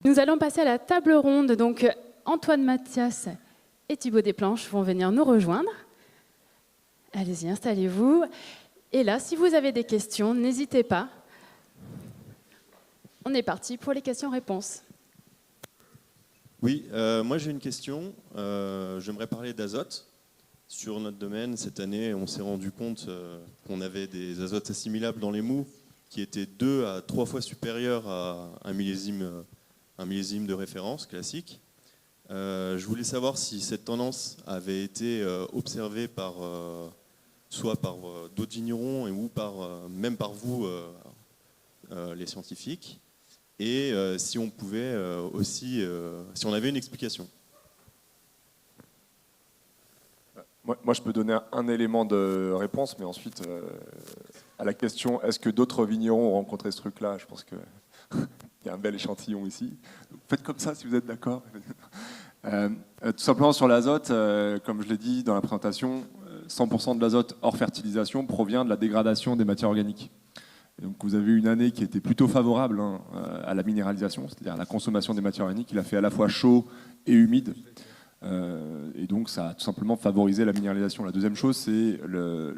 Nous allons passer à la table ronde. Donc, Antoine Mathias et Thibaut Desplanches vont venir nous rejoindre. Allez-y, installez-vous. Et là, si vous avez des questions, n'hésitez pas. On est parti pour les questions-réponses. Oui, moi j'ai une question. J'aimerais parler d'azote. Sur notre domaine, cette année, on s'est rendu compte qu'on avait des azotes assimilables dans les mous qui étaient 2 à 3 fois supérieurs à un millésime de référence classique. Je voulais savoir si cette tendance avait été observée soit par d'autres vignerons ou même par vous, les scientifiques, et si on pouvait aussi, si on avait une explication. Moi, je peux donner un élément de réponse, mais ensuite, à la question, est-ce que d'autres vignerons ont rencontré ce truc-là? Je pense qu'il y a un bel échantillon ici. Faites comme ça si vous êtes d'accord. Tout simplement sur l'azote, comme je l'ai dit dans la présentation, 100% de l'azote hors fertilisation provient de la dégradation des matières organiques. Et donc vous avez une année qui était plutôt favorable à la minéralisation, c'est-à-dire à la consommation des matières organiques. Il a fait à la fois chaud et humide. Et donc ça a tout simplement favorisé la minéralisation. La deuxième chose, c'est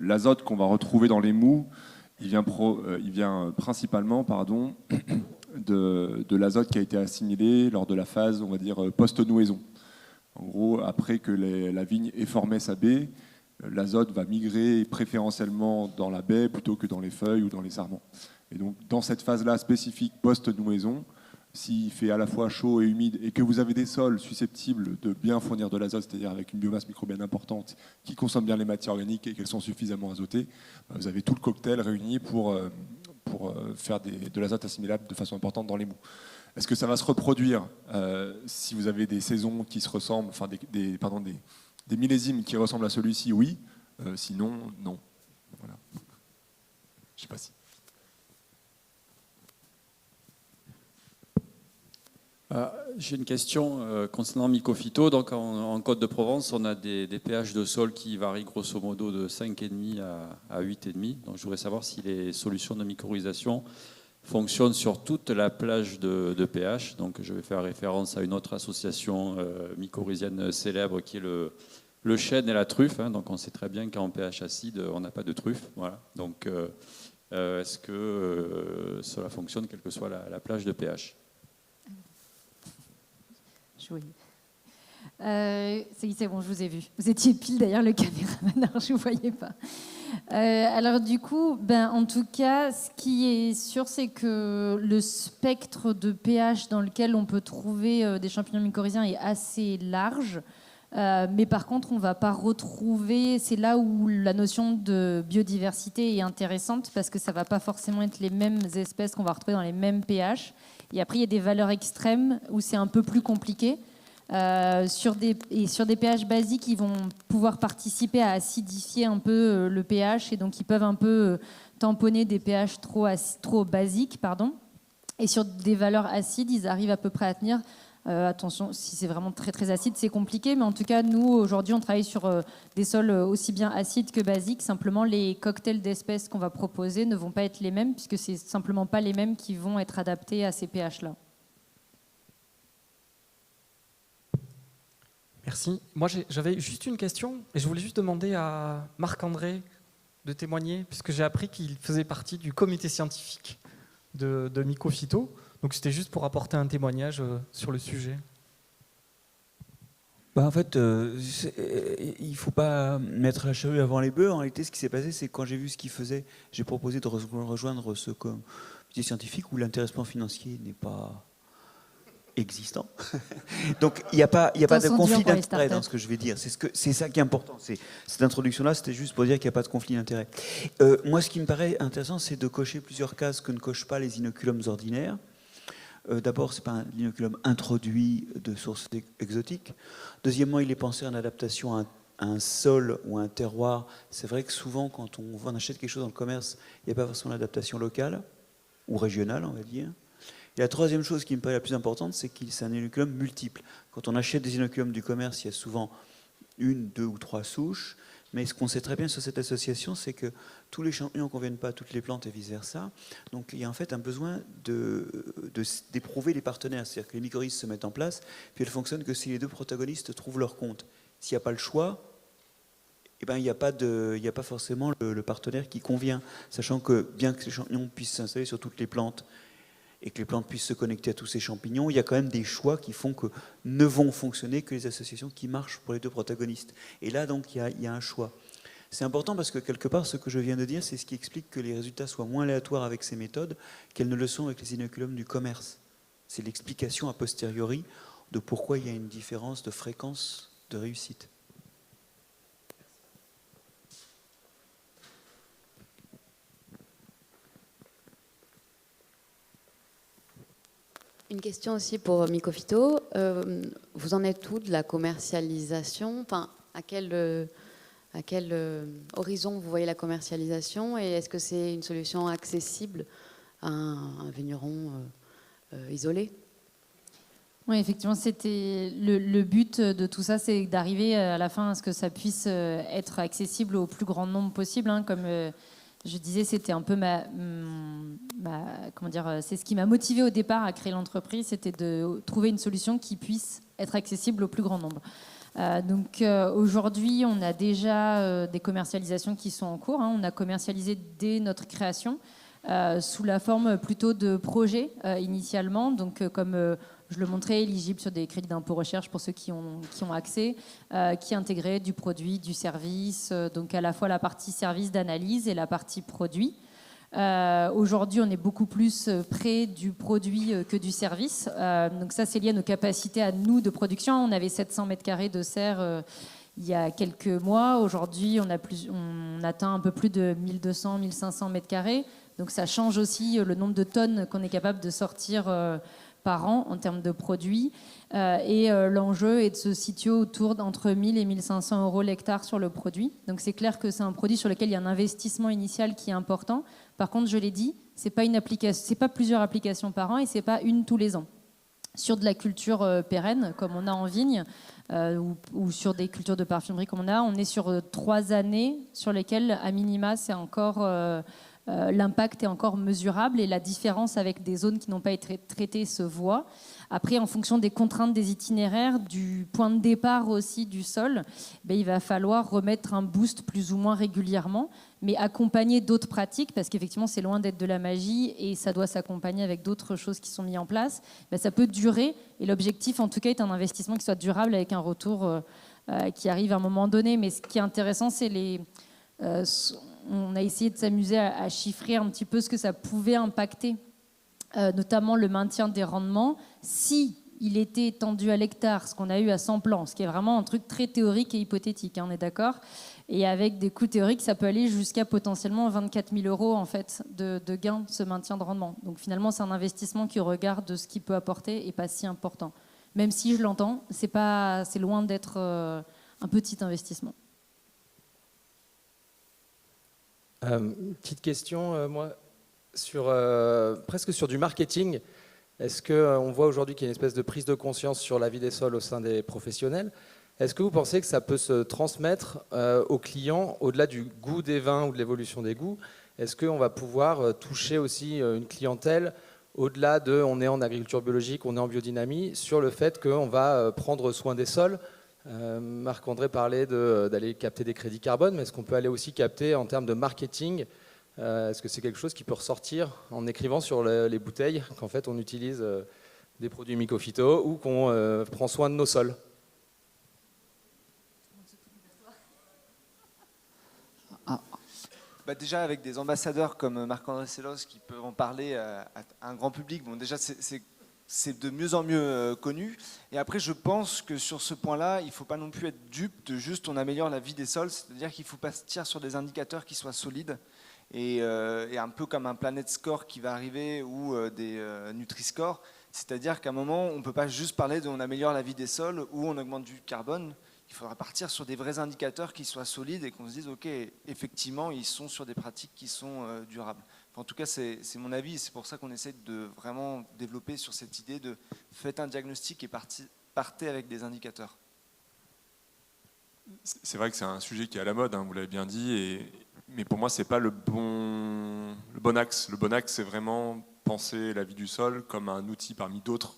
l'azote qu'on va retrouver dans les mous. Il vient principalement de l'azote qui a été assimilé lors de la phase, on va dire, post-nouaison. En gros, après que la vigne ait formé sa baie, l'azote va migrer préférentiellement dans la baie plutôt que dans les feuilles ou dans les sarments. Et donc dans cette phase-là spécifique post-nouaison, s'il fait à la fois chaud et humide et que vous avez des sols susceptibles de bien fournir de l'azote, c'est-à-dire avec une biomasse microbienne importante qui consomme bien les matières organiques et qu'elles sont suffisamment azotées, vous avez tout le cocktail réuni pour faire de l'azote assimilable de façon importante dans les mous. Est-ce que ça va se reproduire si vous avez des saisons qui se ressemblent, enfin des millésimes qui ressemblent à celui-ci? Oui. Sinon, non. Voilà. Je ne sais pas si... J'ai une question concernant Mycophyto. Donc en Côte-de-Provence, on a des pH de sol qui varient grosso modo de 5,5 à 8,5. Donc je voudrais savoir si les solutions de mycorhization fonctionnent sur toute la plage de pH. Donc je vais faire référence à une autre association mycorhizienne célèbre qui est le chêne et la truffe. Donc on sait très bien qu'en pH acide, on n'a pas de truffe. Voilà. Donc est-ce que cela fonctionne quelle que soit la plage de pH? Oui. C'est bon, je vous ai vu. Vous étiez pile derrière le caméraman, alors je ne vous voyais pas. Alors du coup, en tout cas, ce qui est sûr, c'est que le spectre de pH dans lequel on peut trouver des champignons mycorhiziens est assez large. Mais par contre, on ne va pas retrouver... C'est là où la notion de biodiversité est intéressante, parce que ça ne va pas forcément être les mêmes espèces qu'on va retrouver dans les mêmes pH. Et après, il y a des valeurs extrêmes où c'est un peu plus compliqué. Sur des pH basiques, ils vont pouvoir participer à acidifier un peu le pH, et donc ils peuvent un peu tamponner des pH trop basiques. Et sur des valeurs acides, ils arrivent à peu près à tenir. Attention, si c'est vraiment très très acide, c'est compliqué. Mais en tout cas, nous, aujourd'hui, on travaille sur des sols aussi bien acides que basiques. Simplement, les cocktails d'espèces qu'on va proposer ne vont pas être les mêmes, puisque c'est simplement pas les mêmes qui vont être adaptés à ces pH-là. Merci. Moi, j'avais juste une question, et je voulais juste demander à Marc-André de témoigner, puisque j'ai appris qu'il faisait partie du comité scientifique de Mycophyto. Donc c'était juste pour apporter un témoignage sur le sujet. En fait, il ne faut pas mettre la charrue avant les bœufs. En réalité, ce qui s'est passé, c'est que quand j'ai vu ce qu'il faisait, j'ai proposé de rejoindre ce comité scientifique où l'intéressement financier n'est pas existant. Donc il n'y a pas de conflit d'intérêt dans ce que je vais dire. C'est ça qui est important. Cette introduction-là, c'était juste pour dire qu'il n'y a pas de conflit d'intérêt. Moi, ce qui me paraît intéressant, c'est de cocher plusieurs cases que ne cochent pas les inoculums ordinaires. D'abord, ce n'est pas un inoculum introduit de sources exotiques. Deuxièmement, il est pensé en adaptation à un sol ou à un terroir. C'est vrai que souvent, quand on achète quelque chose dans le commerce, il n'y a pas forcément d'adaptation locale ou régionale, on va dire. Et la troisième chose qui me paraît la plus importante, c'est que c'est un inoculum multiple. Quand on achète des inoculums du commerce, il y a souvent 1, 2 ou 3 souches. Mais ce qu'on sait très bien sur cette association, c'est que tous les champignons ne conviennent pas à toutes les plantes et vice-versa. Donc il y a en fait un besoin d'éprouver les partenaires. C'est-à-dire que les mycorhizes se mettent en place, puis elles fonctionnent que si les deux protagonistes trouvent leur compte. S'il n'y a pas le choix, eh ben, il n'y a pas forcément le partenaire qui convient. Sachant que bien que ces champignons puissent s'installer sur toutes les plantes, et que les plantes puissent se connecter à tous ces champignons, il y a quand même des choix qui font que ne vont fonctionner que les associations qui marchent pour les deux protagonistes. Et là, donc, il y a un choix. C'est important parce que, quelque part, ce que je viens de dire, c'est ce qui explique que les résultats soient moins aléatoires avec ces méthodes qu'elles ne le sont avec les inoculums du commerce. C'est l'explication a posteriori de pourquoi il y a une différence de fréquence de réussite. Une question aussi pour Mycophyto. Vous en êtes où de la commercialisation? Enfin, à quel horizon vous voyez la commercialisation? Et est-ce que c'est une solution accessible à un vigneron isolé? Oui, effectivement, c'était le but de tout ça, c'est d'arriver à la fin à ce que ça puisse être accessible au plus grand nombre possible. Hein, comme je disais, c'était un peu comment dire, c'est ce qui m'a motivé au départ à créer l'entreprise, c'était de trouver une solution qui puisse être accessible au plus grand nombre. Donc aujourd'hui, on a déjà des commercialisations qui sont en cours. Hein. On a commercialisé dès notre création sous la forme plutôt de projets initialement. Donc comme je le montrais, éligible sur des crédits d'impôt recherche pour ceux qui ont accès, qui intégraient du produit, du service, donc à la fois la partie service d'analyse et la partie produit. Aujourd'hui, on est beaucoup plus près du produit que du service. Donc ça, c'est lié à nos capacités à nous de production. On avait 700 mètres carrés de serre il y a quelques mois. Aujourd'hui, on atteint un peu plus de 1200, 1500 mètres carrés. Donc ça change aussi le nombre de tonnes qu'on est capable de sortir par an en termes de produits. Et l'enjeu est de se situer autour d'entre 1000 et 1500 euros l'hectare sur le produit. Donc c'est clair que c'est un produit sur lequel il y a un investissement initial qui est important. Par contre, je l'ai dit, c'est pas plusieurs applications par an et c'est pas une tous les ans. Sur de la culture pérenne, comme on a en vigne, ou sur des cultures de parfumerie comme on est sur 3 années sur lesquelles, à minima, c'est encore... l'impact est encore mesurable et la différence avec des zones qui n'ont pas été traitées se voit. Après, en fonction des contraintes des itinéraires, du point de départ aussi du sol, il va falloir remettre un boost plus ou moins régulièrement, mais accompagner d'autres pratiques, parce qu'effectivement, c'est loin d'être de la magie et ça doit s'accompagner avec d'autres choses qui sont mises en place. Ça peut durer et l'objectif, en tout cas, est un investissement qui soit durable avec un retour qui arrive à un moment donné. Mais ce qui est intéressant, c'est on a essayé de s'amuser à chiffrer un petit peu ce que ça pouvait impacter, notamment le maintien des rendements, si il était étendu à l'hectare, ce qu'on a eu à 100 plants, ce qui est vraiment un truc très théorique et hypothétique, hein, on est d'accord. Et avec des coûts théoriques, ça peut aller jusqu'à potentiellement 24 000 euros en fait, de gain, ce maintien de rendement. Donc finalement, c'est un investissement qui regarde ce qu'il peut apporter et pas si important. Même si je l'entends, c'est loin d'être un petit investissement. Petite question, moi, presque sur du marketing. Est-ce qu'on voit aujourd'hui qu'il y a une espèce de prise de conscience sur la vie des sols au sein des professionnels? Est-ce que vous pensez que ça peut se transmettre aux clients au-delà du goût des vins ou de l'évolution des goûts? Est-ce qu'on va pouvoir toucher aussi une clientèle au-delà de on est en agriculture biologique, on est en biodynamie, sur le fait qu'on va prendre soin des sols? Marc-André parlait d'aller capter des crédits carbone, mais est-ce qu'on peut aller aussi capter en termes de marketing? Est-ce que c'est quelque chose qui peut ressortir en écrivant sur les bouteilles qu'en fait on utilise des produits Mycophyto ou qu'on prend soin de nos sols? Déjà avec des ambassadeurs comme Marc-André Sellos qui peuvent en parler à un grand public, déjà c'est de mieux en mieux connu. Et après, je pense que sur ce point-là, il ne faut pas non plus être dupe de juste on améliore la vie des sols, c'est-à-dire qu'il faut partir sur des indicateurs qui soient solides et un peu comme un Planet Score qui va arriver ou des Nutri-Score, c'est-à-dire qu'à un moment, on ne peut pas juste parler de on améliore la vie des sols ou on augmente du carbone. Il faudra partir sur des vrais indicateurs qui soient solides et qu'on se dise, OK, effectivement, ils sont sur des pratiques qui sont durables. En tout cas, c'est mon avis et c'est pour ça qu'on essaie de vraiment développer sur cette idée de faites un diagnostic et partez avec des indicateurs. C'est vrai que c'est un sujet qui est à la mode, hein, vous l'avez bien dit, mais pour moi, ce n'est pas le bon axe. Le bon axe, c'est vraiment penser la vie du sol comme un outil parmi d'autres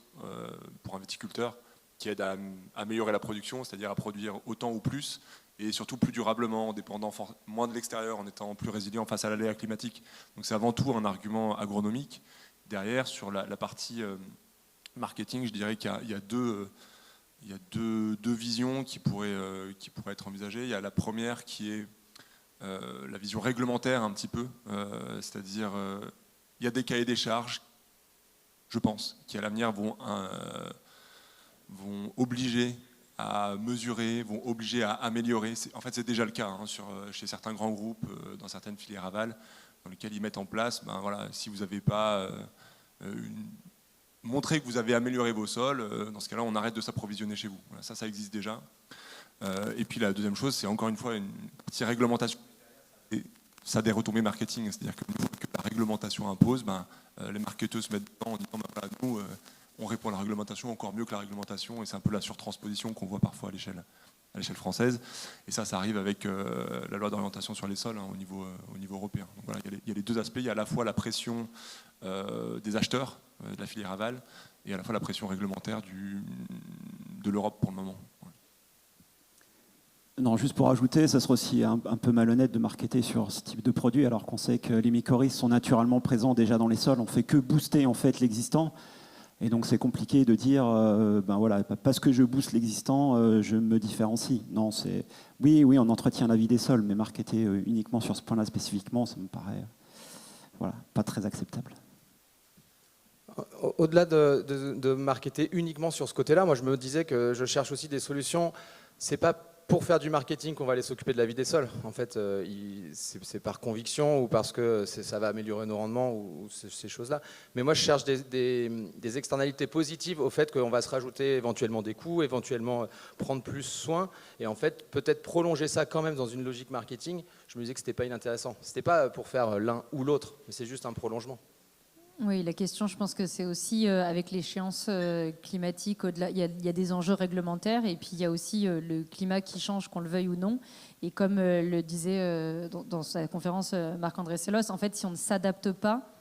pour un viticulteur qui aide à améliorer la production, c'est-à-dire à produire autant ou plus, et surtout plus durablement, en dépendant moins de l'extérieur, en étant plus résilient face à l'aléa climatique. Donc c'est avant tout un argument agronomique. Derrière, sur la partie marketing, je dirais qu'il y a deux visions qui pourraient être envisagées. Il y a la première qui est la vision réglementaire un petit peu, c'est-à-dire il y a des cahiers des charges, je pense, qui à l'avenir vont obliger à mesurer, vont obliger à améliorer. En fait, c'est déjà le cas hein, chez certains grands groupes, dans certaines filières aval, dans lesquelles ils mettent en place, voilà, si vous n'avez pas montré que vous avez amélioré vos sols, dans ce cas-là, on arrête de s'approvisionner chez vous. Voilà, ça existe déjà. Et puis la deuxième chose, c'est encore une fois une petite réglementation. Et ça a des retombées marketing, c'est-à-dire que la réglementation impose, les marketeurs se mettent dedans en disant voilà, nous, on répond à la réglementation encore mieux que la réglementation, et c'est un peu la surtransposition qu'on voit parfois à l'échelle française. Et ça arrive avec la loi d'orientation sur les sols hein, au niveau européen. Donc voilà, il y a les deux aspects. Il y a à la fois la pression des acheteurs de la filière aval et à la fois la pression réglementaire de l'Europe pour le moment. Non, juste pour ajouter, ça serait aussi un peu malhonnête de marketer sur ce type de produit alors qu'on sait que les mycorhizes sont naturellement présents déjà dans les sols. On ne fait que booster en fait l'existant. Et donc c'est compliqué de dire, voilà, parce que je booste l'existant, je me différencie. Non, oui, on entretient la vie des sols, mais marketer uniquement sur ce point-là spécifiquement, ça me paraît pas très acceptable. Au-delà de marketer uniquement sur ce côté-là, moi je me disais que je cherche aussi des solutions. C'est pas pour faire du marketing qu'on va aller s'occuper de la vie des sols. En fait, c'est par conviction ou parce que ça va améliorer nos rendements ou ces choses-là. Mais moi, je cherche des externalités positives au fait qu'on va se rajouter éventuellement des coûts, éventuellement prendre plus soin. Et en fait, peut-être prolonger ça quand même dans une logique marketing. Je me disais que c'était pas inintéressant. C'était pas pour faire l'un ou l'autre, mais c'est juste un prolongement. Oui, la question, je pense que c'est aussi avec l'échéance climatique, au-delà, il y a des enjeux réglementaires et puis il y a aussi le climat qui change, qu'on le veuille ou non. Et comme le disait dans sa conférence Marc-André Sellos, en fait, si on ne s'adapte pas,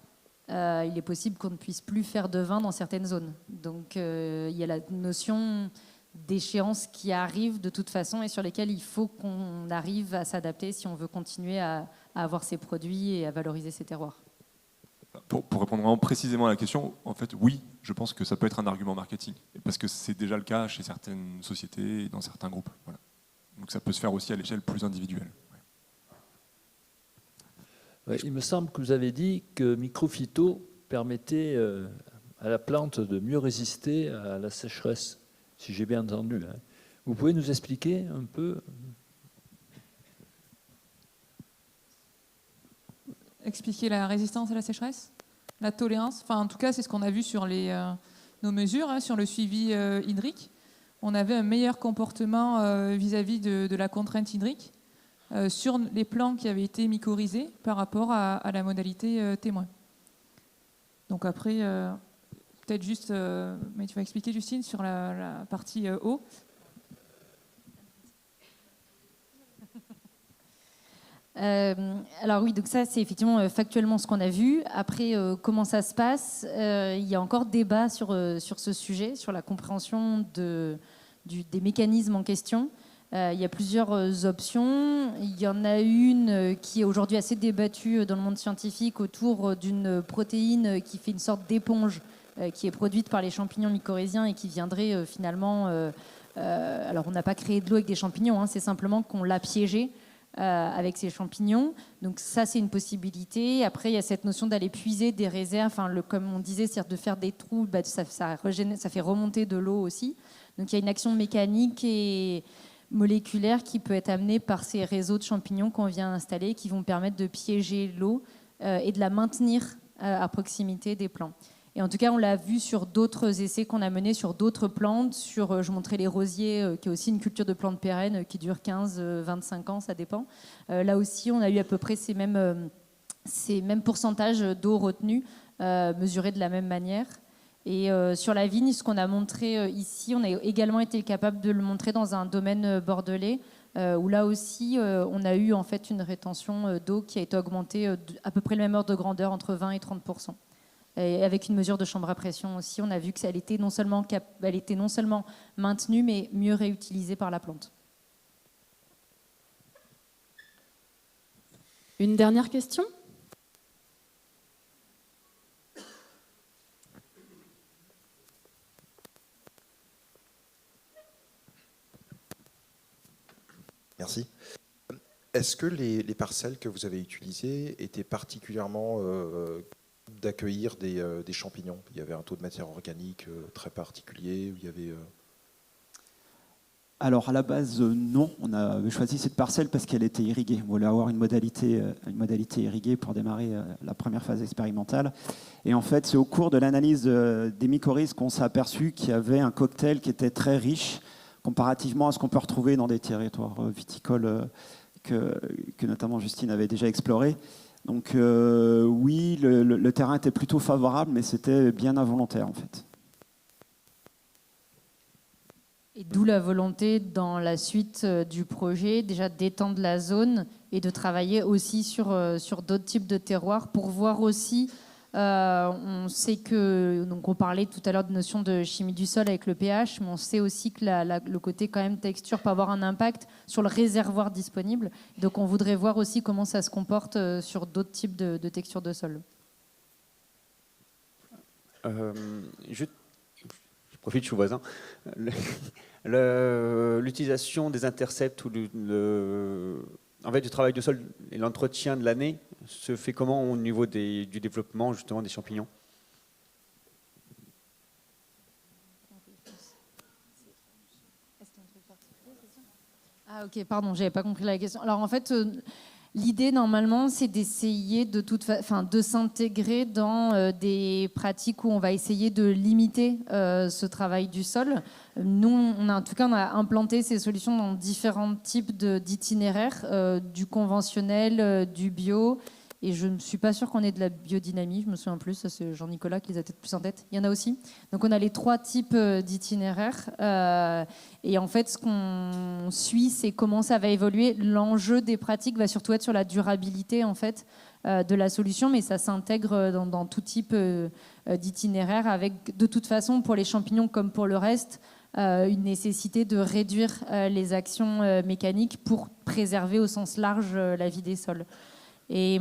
il est possible qu'on ne puisse plus faire de vin dans certaines zones. Donc il y a la notion d'échéance qui arrive de toute façon et sur lesquelles il faut qu'on arrive à s'adapter si on veut continuer à avoir ces produits et à valoriser ces terroirs. Pour répondre vraiment précisément à la question, en fait, oui, je pense que ça peut être un argument marketing, parce que c'est déjà le cas chez certaines sociétés et dans certains groupes. Voilà. Donc ça peut se faire aussi à l'échelle plus individuelle. Ouais, il me semble que vous avez dit que Microphyto permettait à la plante de mieux résister à la sécheresse, si j'ai bien entendu. Hein. Vous pouvez nous expliquer un peu ? Expliquer la résistance à la sécheresse, la tolérance. Enfin, en tout cas, c'est ce qu'on a vu sur nos mesures, hein, sur le suivi hydrique. On avait un meilleur comportement vis-à-vis de la contrainte hydrique sur les plants qui avaient été mycorhizés par rapport à la modalité témoin. Donc après, peut-être juste, mais tu vas expliquer, Justine, sur la partie eau. Alors oui, donc ça c'est effectivement factuellement ce qu'on a vu. Après, comment ça se passe, il y a encore débat sur ce sujet, sur la compréhension des mécanismes en question. Il y a plusieurs options. Il y en a une qui est aujourd'hui assez débattue dans le monde scientifique autour d'une protéine qui fait une sorte d'éponge qui est produite par les champignons mycorhiziens et qui viendrait finalement... alors on n'a pas créé de l'eau avec des champignons, hein, c'est simplement qu'on l'a piégée avec ces champignons. Donc ça, c'est une possibilité. Après, il y a cette notion d'aller puiser des réserves. Enfin, comme on disait, c'est-à-dire de faire des trous, ça fait remonter de l'eau aussi. Donc il y a une action mécanique et moléculaire qui peut être amenée par ces réseaux de champignons qu'on vient installer, qui vont permettre de piéger l'eau et de la maintenir à proximité des plants. Et en tout cas, on l'a vu sur d'autres essais qu'on a menés sur d'autres plantes. Je montrais les rosiers, qui est aussi une culture de plantes pérennes qui dure 15-25 ans, ça dépend. Là aussi, on a eu à peu près ces mêmes pourcentages d'eau retenue, mesurés de la même manière. Et sur la vigne, ce qu'on a montré ici, on a également été capable de le montrer dans un domaine bordelais, où là aussi, on a eu en fait une rétention d'eau qui a été augmentée à peu près le même ordre de grandeur, entre 20 et 30%. Et avec une mesure de chambre à pression aussi, on a vu qu'elle était non seulement maintenue, mais mieux réutilisée par la plante. Une dernière question ? Merci. Est-ce que les parcelles que vous avez utilisées étaient particulièrement d'accueillir des champignons? Il y avait un taux de matière organique très particulier, il y avait... Alors à la base, non. On avait choisi cette parcelle parce qu'elle était irriguée. On voulait avoir une modalité irriguée pour démarrer la première phase expérimentale. Et en fait, c'est au cours de l'analyse des mycorhizes qu'on s'est aperçu qu'il y avait un cocktail qui était très riche comparativement à ce qu'on peut retrouver dans des territoires viticoles que notamment Justine avait déjà exploré. Donc oui, le terrain était plutôt favorable, mais c'était bien involontaire en fait. Et d'où la volonté dans la suite du projet déjà d'étendre la zone et de travailler aussi sur d'autres types de terroirs pour voir aussi, on sait que, donc on parlait tout à l'heure de notion de chimie du sol avec le pH, mais on sait aussi que le côté quand même texture peut avoir un impact sur le réservoir disponible. Donc on voudrait voir aussi comment ça se comporte sur d'autres types de textures de sol. Je profite, je suis voisin. L'utilisation des intercepts ou en fait, du travail de sol et l'entretien de l'année se fait comment au niveau du développement justement des champignons? Ah ok, pardon, j'avais pas compris la question. Alors en fait, l'idée normalement, c'est d'essayer de s'intégrer dans des pratiques où on va essayer de limiter ce travail du sol. Nous, on a implanté ces solutions dans différents types d'itinéraires, du conventionnel, du bio. Et je ne suis pas sûre qu'on ait de la biodynamie, je me souviens plus, ça c'est Jean-Nicolas qui les a peut-être plus en tête. Il y en a aussi. Donc on a les 3 types d'itinéraires. Et en fait, ce qu'on suit, c'est comment ça va évoluer. L'enjeu des pratiques va surtout être sur la durabilité en fait, de la solution, mais ça s'intègre dans tout type d'itinéraire avec, de toute façon, pour les champignons comme pour le reste, une nécessité de réduire les actions mécaniques pour préserver au sens large la vie des sols. Et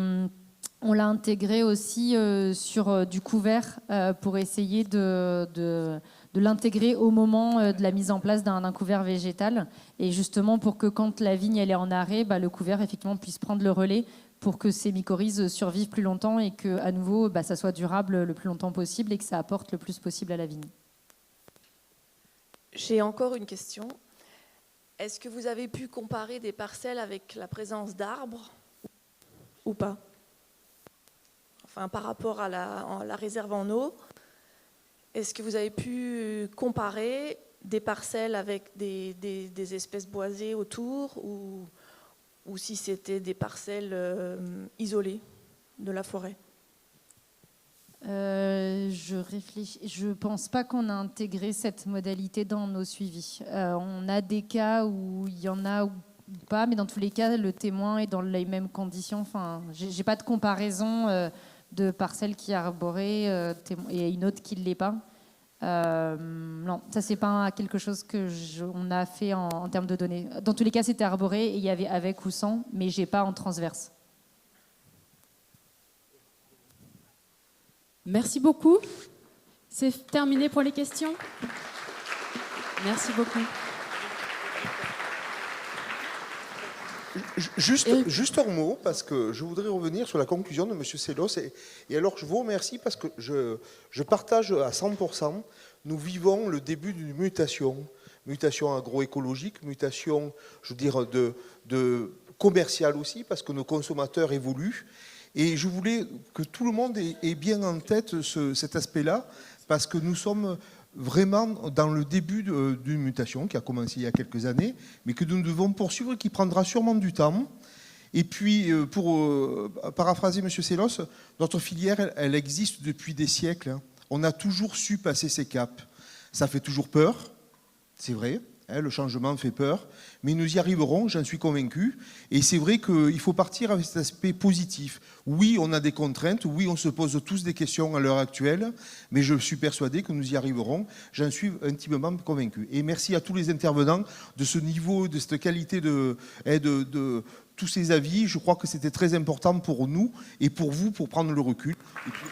on l'a intégré aussi sur du couvert pour essayer de l'intégrer au moment de la mise en place d'un couvert végétal. Et justement pour que quand la vigne elle est en arrêt, le couvert effectivement puisse prendre le relais pour que ces mycorhizes survivent plus longtemps et que à nouveau ça soit durable le plus longtemps possible et que ça apporte le plus possible à la vigne. J'ai encore une question. Est-ce que vous avez pu comparer des parcelles avec la présence d'arbres ou pas? Enfin, par rapport à la réserve en eau, est-ce que vous avez pu comparer des parcelles avec des espèces boisées autour ou si c'était des parcelles isolées de la forêt? Je réfléchis. Je pense pas qu'on a intégré cette modalité dans nos suivis. On a des cas où il y en a ou pas, mais dans tous les cas, le témoin est dans les mêmes conditions. Enfin, j'ai pas de comparaison de parcelle qui est arborée et une autre qui ne l'est pas. Non, ça c'est pas quelque chose que on a fait en termes de données. Dans tous les cas, c'était arboré et il y avait avec ou sans, mais j'ai pas en transverse. Merci beaucoup. C'est terminé pour les questions. Merci beaucoup. Juste un mot, parce que je voudrais revenir sur la conclusion de M. Sellos. Et alors, je vous remercie parce que je partage à 100%. Nous vivons le début d'une mutation agroécologique, mutation, je veux dire, de commerciale aussi, parce que nos consommateurs évoluent. Et je voulais que tout le monde ait bien en tête cet aspect-là, parce que nous sommes vraiment dans le début d'une mutation qui a commencé il y a quelques années, mais que nous devons poursuivre, qui prendra sûrement du temps. Et puis, pour paraphraser M. Sellos, notre filière, elle existe depuis des siècles. On a toujours su passer ces caps. Ça fait toujours peur, c'est vrai, Le changement fait peur, mais nous y arriverons, j'en suis convaincu. Et c'est vrai qu'il faut partir avec cet aspect positif. Oui, on a des contraintes, oui, on se pose tous des questions à l'heure actuelle, mais je suis persuadé que nous y arriverons, j'en suis intimement convaincu. Et merci à tous les intervenants de ce niveau, de cette qualité de tous ces avis. Je crois que c'était très important pour nous et pour vous, pour prendre le recul. Et puis...